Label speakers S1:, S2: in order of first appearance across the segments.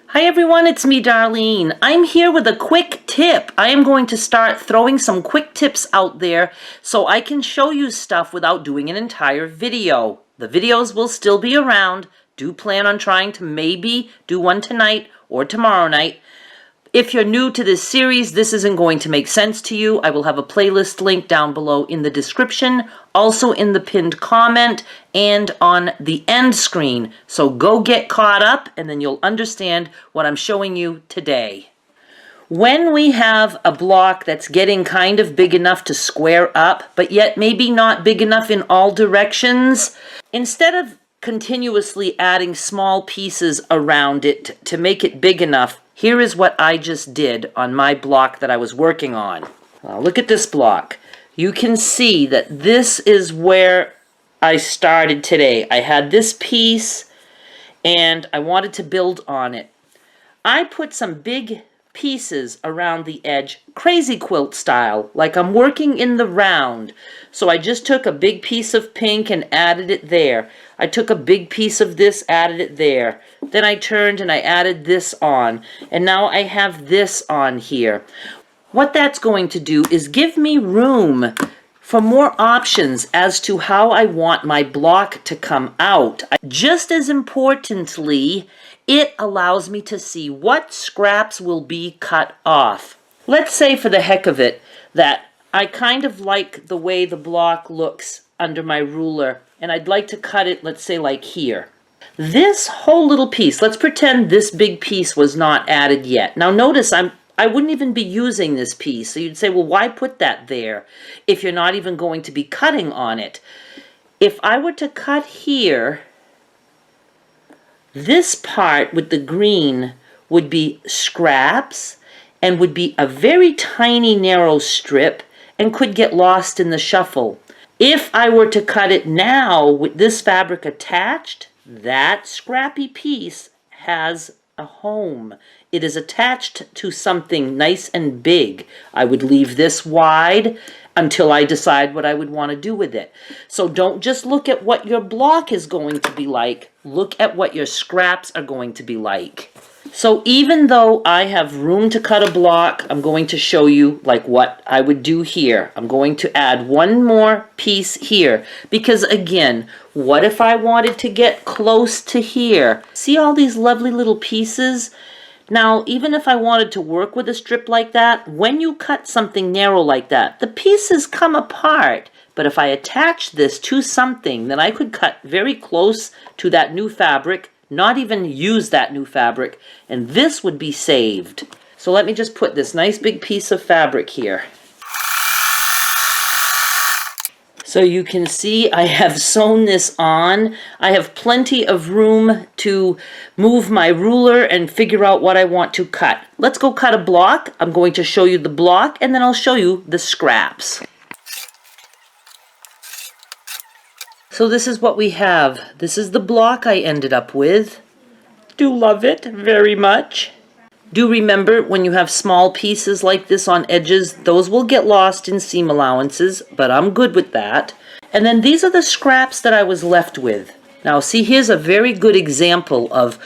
S1: Hi everyone, it's me Darlene. I'm here with a quick tip. I am going to start throwing some quick tips out there so I can show you stuff without doing an entire video. The videos will still be around. Do plan on trying to maybe do one tonight or tomorrow night. If you're new to this series, this isn't going to make sense to you. I will have a playlist link down below in the description, also in the pinned comment, and on the end screen. So go get caught up, and then you'll understand what I'm showing you today. When we have a block that's getting kind of big enough to square up, but yet maybe not big enough in all directions, instead of continuously adding small pieces around it to make it big enough, here is what I just did on my block that I was working on. Now look at this block. You can see that this is where I started today. I had this piece and I wanted to build on it. I put some big pieces around the edge, crazy quilt style, like I'm working in the round. So I just took a big piece of pink and added it there. I took a big piece of this, added it there. Then I turned and I added this on. And now I have this on here. What that's going to do is give me room for more options as to how I want my block to come out. Just as importantly, it allows me to see what scraps will be cut off. Let's say for the heck of it that I kind of like the way the block looks under my ruler, and I'd like to cut it, let's say like here. This whole little piece, let's pretend this big piece was not added yet. Now notice I wouldn't even be using this piece. So you'd say, well, why put that there if you're not even going to be cutting on it? If I were to cut here, this part with the green would be scraps and would be a very tiny narrow strip and could get lost in the shuffle. If I were to cut it now with this fabric attached, that scrappy piece has a home. It is attached to something nice and big. I would leave this wide until I decide what I would want to do with it. So don't just look at what your block is going to be like. Look at what your scraps are going to be like. So even though I have room to cut a block, I'm going to show you like what I would do here. I'm going to add one more piece here because again, what if I wanted to get close to here? See all these lovely little pieces? Now, even if I wanted to work with a strip like that, when you cut something narrow like that, the pieces come apart. But if I attach this to something, then I could cut very close to that new fabric, not even use that new fabric, and this would be saved. So let me just put this nice big piece of fabric here. So you can see I have sewn this on. I have plenty of room to move my ruler and figure out what I want to cut. Let's go cut a block. I'm going to show you the block and then I'll show you the scraps. So this is what we have. This is the block I ended up with. Do love it very much. Do remember when you have small pieces like this on edges, those will get lost in seam allowances, but I'm good with that. And then these are the scraps that I was left with. Now see, here's a very good example of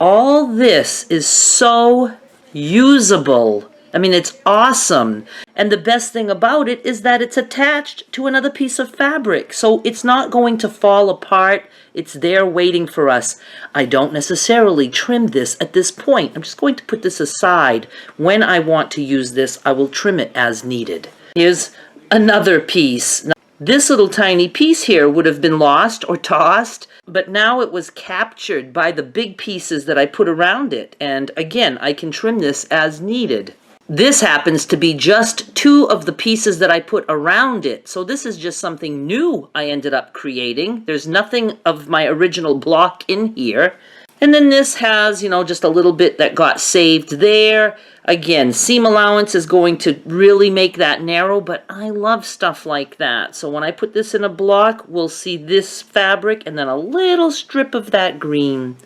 S1: all this is so usable. I mean, it's awesome. And the best thing about it is that it's attached to another piece of fabric. So it's not going to fall apart. It's there waiting for us. I don't necessarily trim this at this point. I'm just going to put this aside. When I want to use this, I will trim it as needed. Here's another piece. Now, this little tiny piece here would have been lost or tossed, but now it was captured by the big pieces that I put around it. And again, I can trim this as needed. This happens to be just two of the pieces that I put around it. So this is just something new I ended up creating. There's nothing of my original block in here. And then this has, you know, just a little bit that got saved there. Again, seam allowance is going to really make that narrow, but I love stuff like that. So when I put this in a block, we'll see this fabric and then a little strip of that green.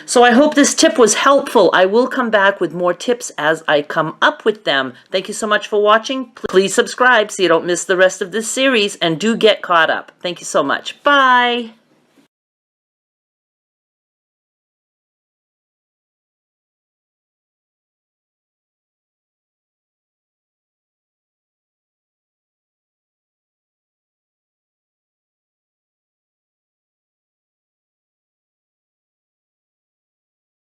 S1: So I hope this tip was helpful. I will come back with more tips as I come up with them. Thank you so much for watching. Please subscribe so you don't miss the rest of this series, and do get caught up. Thank you so much. Bye.